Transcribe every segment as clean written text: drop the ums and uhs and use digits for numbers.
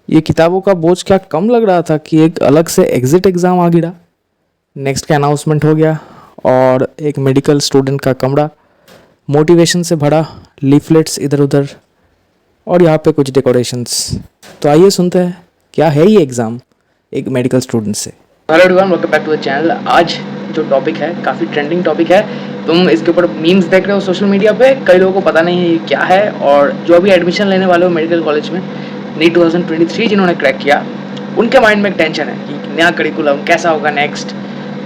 ये किताबों का बोझ क्या कम लग रहा था कि एक अलग से एग्ज़िट एग्ज़ाम आ गिरा। नेक्स्ट का अनाउंसमेंट हो गया और एक मेडिकल स्टूडेंट का कमरा मोटिवेशन से भरा, लीफलेट्स इधर उधर और यहाँ पे कुछ डेकोरेशंस। तो आइए सुनते हैं क्या है ये एग्ज़ाम एक मेडिकल स्टूडेंट से। Hello everyone, welcome back to the channel. आज जो टॉपिक है काफ़ी ट्रेंडिंग टॉपिक है। तुम इसके ऊपर मीम्स देख रहे हो सोशल मीडिया पे, कई लोगों को पता नहीं है ये क्या है। और जो अभी एडमिशन लेने वाले हो मेडिकल कॉलेज में नीट 2023 जिन्होंने क्रैक किया, उनके माइंड में एक टेंशन है कि नया करिकुलम कैसा होगा नेक्स्ट।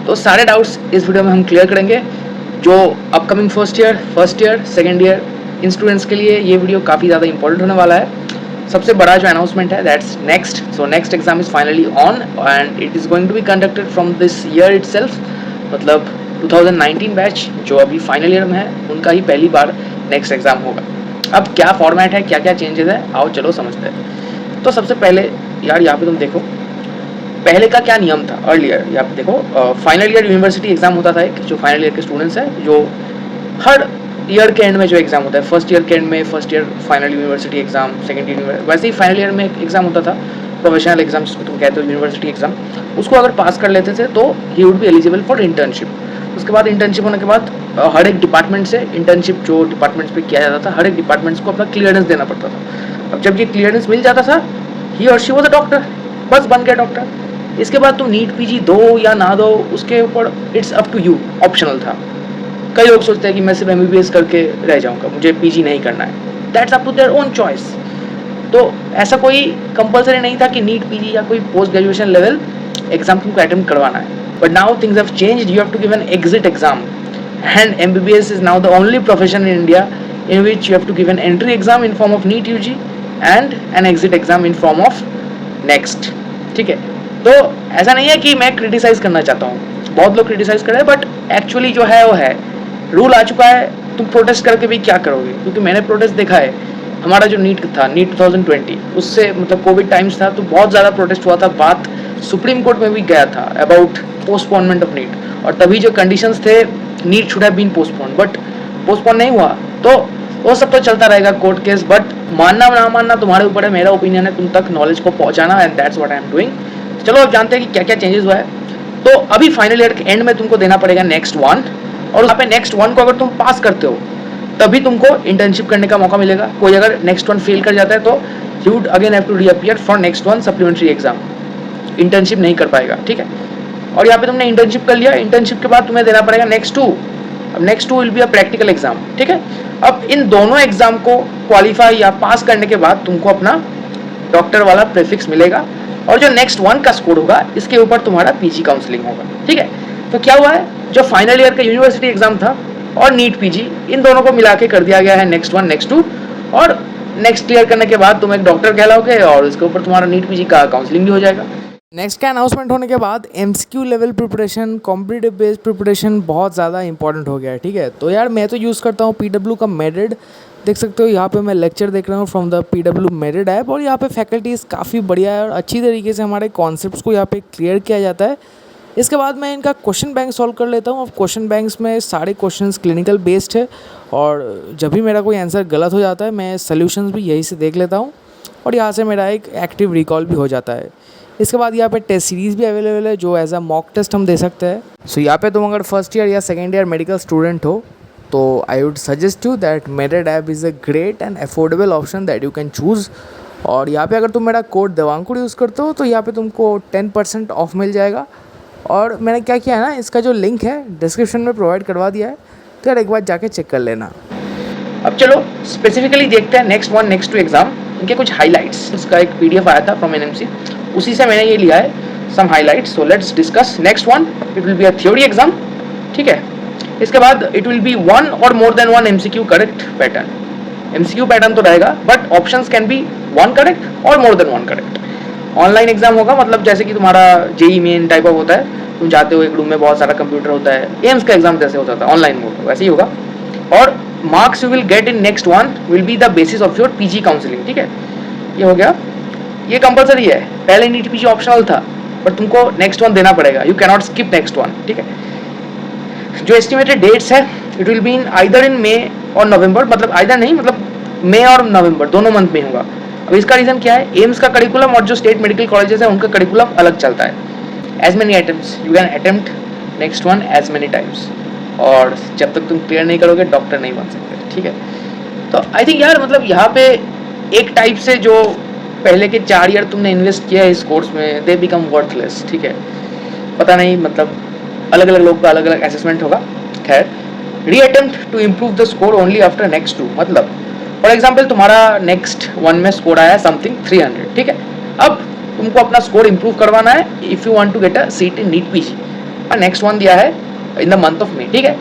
तो सारे डाउट्स इस वीडियो में हम क्लियर करेंगे। जो upcoming first year second year in students के लिए ये वीडियो काफ़ी ज़्यादा इंपॉर्टेंट होने वाला है। सबसे बड़ा जो अनाउंसमेंट है that's NEXT. So NEXT exam is finally on and it is going to be conducted from this year itself. मतलब 2019 बैच जो अभी फाइनल ईयर में है उनका ही पहली बार नेक्स्ट एग्जाम होगा। अब क्या फॉर्मेट है, क्या क्या चेंजेस है, आओ चलो समझते हैं। तो सबसे पहले यार यहाँ पे तुम देखो पहले का क्या नियम था। अर्लियर यहाँ पे देखो फाइनल ईयर यूनिवर्सिटी एग्जाम होता था एक, जो फाइनल ईयर के स्टूडेंट्स हैं जो हर ईयर के एंड में जो एग्जाम होता है, फर्स्ट ईयर के एंड में first year final university exam, second year वैसे ही फाइनल ईयर में एक एग्जाम होता था प्रोफेशनल एग्जाम जिसको तुम कहते हो यूनिवर्सिटी एग्जाम। उसको अगर पास कर लेते थे तो he would be eligible for internship. उसके बाद इंटर्नशिप होने के बाद हर एक डिपार्टमेंट से इंटर्नशिप जो डिपार्टमेंट्स पे किया जाता था, हर एक डिपार्टमेंट्स को अपना क्लियरेंस देना पड़ता था। अब जब ये क्लियरेंस मिल जाता था, ही और शी वॉज अ डॉक्टर, बस बन गया डॉक्टर। इसके बाद तुम नीट पीजी दो या ना दो उसके ऊपर it's up to you, optional था। कई लोग सोचते हैं कि मैं सिर्फ एमबीबीएस करके रह जाऊंगा, मुझे पीजी नहीं करना है। That's up to their own choice. तो ऐसा कोई कंपलसरी नहीं था कि नीट पीजी या कोई पोस्ट ग्रेजुएशन लेवल एग्जाम तुमको अटेम्प्ट करवाना है। But now things have changed, you have to give an exit exam and MBBS is now the only profession in India in which you have to give an entry exam in form of NEET UG and an exit exam in form of NEXT. ठीक है, तो ऐसा नहीं है कि मैं criticise करना चाहता हूँ, बहुत लोग क्रिटिसाइज कर रहे हैं, बट एक्चुअली जो है वो है, रूल आ चुका है। तुम प्रोटेस्ट करके भी क्या करोगे? क्योंकि मैंने प्रोटेस्ट देखा है। हमारा जो नीट था, नीट 2020, उससे मतलब कोविड टाइम्स था तो बहुत ज़्यादा प्रोटेस्ट हुआ था। बात सुप्रीम कोर्ट में भी गया था अबाउट पोस्टपोनमेंट ऑफ नीट, और तभी जो कंडीशंस थे NEET should have been postpone, but postpone नहीं हुआ। तो वो सब तो चलता रहेगा कोर्ट केस, बट मानना ना मानना तुम्हारे ऊपर है। मेरा ओपिनियन है तुम तक नॉलेज को पहुंचाना, and that's what I am doing. चलो अब जानते हैं कि क्या क्या चेंजेस हुआ है। तो अभी फाइनल ईयर के एंड में तुमको देना पड़ेगा नेक्स्ट वन, और वहाँ पे नेक्स्ट वन को अगर तुम पास करते हो तभी तुमको इंटर्नशिप करने का मौका मिलेगा। कोई अगर नेक्स्ट वन फेल कर जाता है तो you would again have to reappear for NEXT one supplementary exam, internship नहीं कर पाएगा। ठीक है, और यहाँ पे तुमने इंटर्नशिप कर लिया, इंटर्नशिप के बाद तुम्हें देना पड़ेगा नेक्स्ट टू। अब NEXT two will be a practical exam. ठीक है, अब इन दोनों एग्जाम को क्वालिफाई या पास करने के बाद तुमको अपना डॉक्टर वाला प्रीफिक्स मिलेगा, और जो नेक्स्ट वन का स्कोर होगा इसके ऊपर तुम्हारा पीजी काउंसलिंग होगा। ठीक है, तो क्या हुआ है, जो फाइनल ईयर का यूनिवर्सिटी एग्जाम था और नीट पीजी, इन दोनों को मिला के कर दिया गया है नेक्स्ट वन नेक्स्ट टू। और नेक्स्ट क्लियर करने के बाद तुम एक डॉक्टर कहलाओगे और इसके ऊपर तुम्हारा नीट पीजी का काउंसलिंग भी हो जाएगा। नेक्स्ट का अनाउंसमेंट होने के बाद MCQ level preparation, competitive based preparation बहुत ज़्यादा इंपॉर्टेंट हो गया है। ठीक है, तो यार मैं तो यूज़ करता हूँ पीडब्ल्यू का मेरिड। देख सकते हो यहाँ पे मैं लेक्चर देख रहा हूँ from the PW MedEd app, और यहाँ पे फैकल्टीज़ काफ़ी बढ़िया है और अच्छी तरीके से हमारे कॉन्सेप्ट्स को यहाँ पे क्लियर किया जाता है। इसके बाद मैं इनका क्वेश्चन बैंक सॉल्व कर लेता हूँ। अब क्वेश्चन बैंक्स में सारे क्वेश्चंस क्लिनिकल बेस्ड है, और जब भी मेरा कोई आंसर गलत हो जाता है मैं सॉल्यूशंस भी यहीं से देख लेता हूँ, और यहाँ से मेरा एक एक्टिव रिकॉल भी हो जाता है। इसके बाद यहाँ पे टेस्ट सीरीज़ भी अवेलेबल है जो एज अ मॉक टेस्ट हम दे सकते हैं। सो यहाँ पे तुम अगर फर्स्ट ईयर या सेकेंड ईयर मेडिकल स्टूडेंट हो तो I would suggest you that married app is a great and affordable option that you can choose. और यहाँ पे अगर तुम मेरा कोड देवांकुर यूज़ करते हो तो यहाँ पे तुमको 10% ऑफ मिल जाएगा। और मैंने क्या किया है ना, इसका जो लिंक है डिस्क्रिप्शन में प्रोवाइड करवा दिया है, तो यार एक बार जाके चेक कर लेना। अब चलो स्पेसिफिकली देखते हैं NEXT one NEXT two exam, इनके कुछ हाईलाइट्स। इसका एक पीडीएफ आया था फ्रॉम एनएमसी, उसी से मैंने ये लिया है some highlights. So let's discuss next one. It will be a theory exam. ठीक है, इसके बाद इट विल बी वन और more than one MCQ correct pattern. MCQ pattern तो रहेगा but options can be one correct और more than one correct. Online exam होगा, मतलब जैसे कि तुम्हारा जेई मेन टाइप ऑफ होता है, तुम जाते हो एक रूम में बहुत सारा कंप्यूटर होता है, एम्स का एग्जाम जैसे होता था ऑनलाइन मोड, वैसे ही होगा। और marks you will get in next one will be the basis of your PG counselling. ठीक है, ये हो गया, ये कंपलसरी है। पहले नीट पीजी ऑप्शनल था, बट तुमको नेक्स्ट वन देना पड़ेगा, you can not skip next one. ठीक है, जो एस्टिमेटेड डेट्स है it will be in either in May और नवंबर, मतलब आइदर नहीं, मतलब मई और नवंबर दोनों मंथ में होगा। अब इसका रीज़न क्या है, एम्स का करिकुलम और जो स्टेट मेडिकल कॉलेजेस हैं उनका करिकुलम अलग चलता है. As many attempts you can attempt NEXT one as many times, और जब तक तुम क्लियर नहीं करोगे डॉक्टर नहीं बन सकते. ठीक है, तो आई थिंक यार मतलब यहाँ पे एक टाइप से जो पहले के 4 ईयर तुमने इन्वेस्ट किया है इस कोर्स में, दे बिकम वर्थलेस. ठीक है, पता नहीं मतलब अलग अलग लोग का अलग अलग असेसमेंट होगा. खैर, reattempt to improve the score only after NEXT 2. मतलब फॉर एग्जाम्पल तुम्हारा नेक्स्ट 1 में स्कोर आया समथिंग 300. ठीक है, अब तुमको अपना स्कोर इम्प्रूव करवाना है if you want to get a seat in NEET PG. और नेक्स्ट 1 दिया है in the month of May. ठीक है,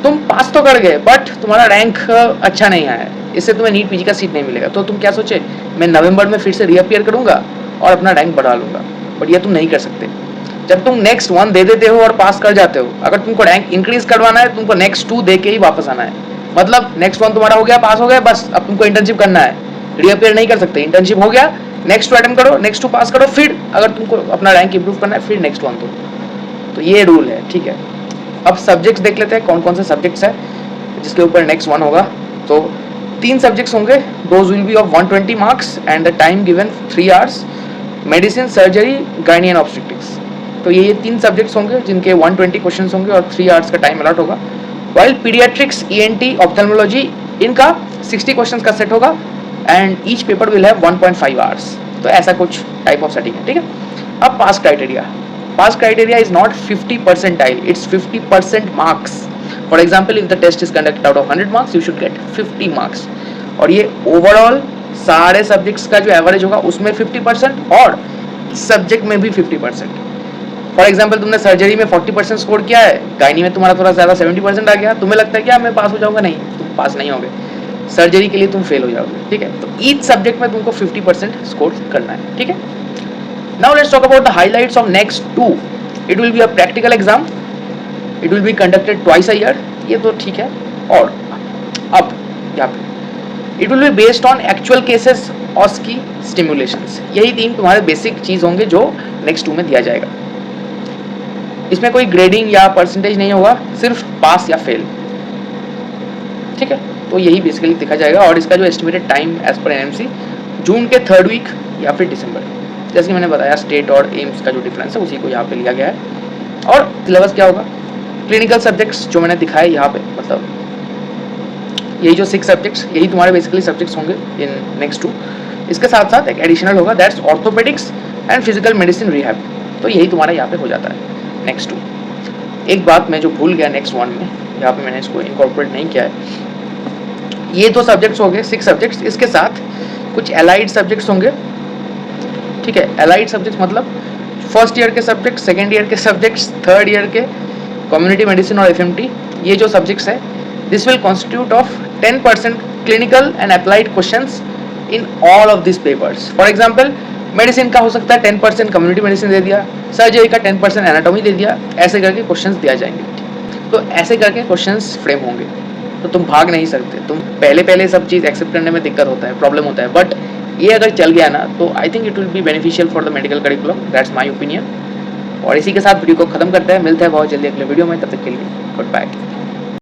तुम पास तो कर गए बट तुम्हारा रैंक अच्छा नहीं आया, इससे तुम्हें नीट पीजी का सीट नहीं मिलेगा. तो तुम क्या सोचे, मैं नवंबर में फिर से रीअपियर करूंगा और अपना रैंक बढ़ा लूंगा. बट ये तुम नहीं कर सकते. जब तुम नेक्स्ट 1 दे देते हो और पास कर जाते हो, अगर तुमको रैंक इंक्रीज करवाना है तुमको नेक्स्ट 2 दे के ही वापस आना है. मतलब नेक्स्ट 1 तुम्हारा हो गया, पास हो गया, बस अब तुमको इंटर्नशिप करना है. रीअपियर नहीं कर सकते. इंटर्नशिप हो गया, नेक्स्ट 2 अटेम्प्ट करो, नेक्स्ट 2 पास करो, फिर अगर तुमको अपना रैंक इंप्रूव करना है फिर नेक्स्ट 1 दो. तो ये रूल है. ठीक है, अब सब्जेक्ट्स देख लेते हैं कौन कौन से सब्जेक्ट्स है जिसके ऊपर नेक्स्ट 1 होगा. तो 3 सब्जेक्ट्स होंगे, those will be of 120 marks and the time given 3 hours. Medicine, surgery, gynae and obstetrics. तो ये 3 सब्जेक्ट्स होंगे जिनके 120 क्वेश्चंस होंगे और 3 आवर्स का टाइम अलॉट होगा. वाइल पीडियाट्रिक्स, ENT, ऑप्थेल्मोलॉजी, इनका 60 क्वेश्चंस का सेट होगा and each paper will have 1.5 hours. तो ऐसा कुछ टाइप ऑफ सेटिंग है. ठीक है, अब पास criteria. Pass criteria is not 50 percentile, it's 50% marks. For example, if the test is conducted out of 100 marks, you should get 50 marks. और ये overall सारे सब्जेक्ट्स का जो एवरेज होगा उसमें 50% और सब्जेक्ट में भी 50%. फॉर एग्जाम्पल तुमने सर्जरी में 40% स्कोर किया है, गायनी में तुम्हारा थोड़ा ज़्यादा 70% आ गया, तुम्हें लगता है क्या मैं पास हो जाऊंगा, नहीं, तुम पास नहीं होगे. सर्जरी के लिए तुम फेल हो जाओगे. ठीक है, तो ईच सब्जेक्ट में तुमको 50% स्कोर करना है. ठीक है, now let's talk about the highlights of next 2. It will be a practical exam. It will be conducted twice a year. ये तो ठीक है. और अब यहाँ पे it will be based on actual cases और की stimulations. यही 3 तुम्हारे बेसिक चीज़ होंगे जो नेक्स्ट 2 में दिया जाएगा. इसमें कोई ग्रेडिंग या परसेंटेज नहीं होगा, सिर्फ पास या फेल. ठीक है, तो यही बेसिकली देखा जाएगा. और इसका जो estimated time as per NMC June के 3rd वीक या फिर दिसंबर. जैसे कि मैंने बताया स्टेट और एम्स का जो डिफरेंस है उसी को यहाँ पे लिया गया है. और सिलेबस क्या होगा, क्लिनिकल सब्जेक्ट्स जो मैंने दिखाया यहाँ पे, मतलब यही जो 6 सब्जेक्ट्स, यही तुम्हारे बेसिकली सब्जेक्ट्स होंगे इन नेक्स्ट 2. इसके साथ साथ एक एडिशनल होगा, that's orthopaedics and physical medicine rehab. तो यही तुम्हारा यहाँ पे हो जाता है नेक्स्ट 2. एक बात मैं जो भूल गया नेक्स्ट 1 में, यहाँ पे मैंने इसको इनकॉर्पोरेट नहीं किया है. ये 2 सब्जेक्ट्स हो गए 6 सब्जेक्ट्स, इसके साथ कुछ एलाइड सब्जेक्ट्स होंगे. ठीक है, एलाइड सब्जेक्ट्स मतलब फर्स्ट ईयर के सब्जेक्ट, सेकेंड ईयर के सब्जेक्ट्स, थर्ड ईयर के कम्युनिटी मेडिसिन और FMT. ये जो सब्जेक्ट्स है this will constitute of 10% clinical and applied questions in all of this papers. For example medicine का हो सकता है 10% कम्युनिटी मेडिसिन दे दिया, सर्जरी का 10% एनाटॉमी दे दिया, ऐसे करके क्वेश्चंस दिया जाएंगे. तो ऐसे करके क्वेश्चंस फ्रेम होंगे. तो तुम भाग नहीं सकते. तुम पहले सब चीज़ एक्सेप्ट करने में दिक्कत होता है, प्रॉब्लम होता है. बट ये अगर चल गया ना तो I think it will be beneficial for the medical curriculum. That's my opinion. और इसी के साथ वीडियो को खत्म करते हैं. मिलते हैं बहुत जल्दी अगले वीडियो में. तब तक के लिए गुड बाय.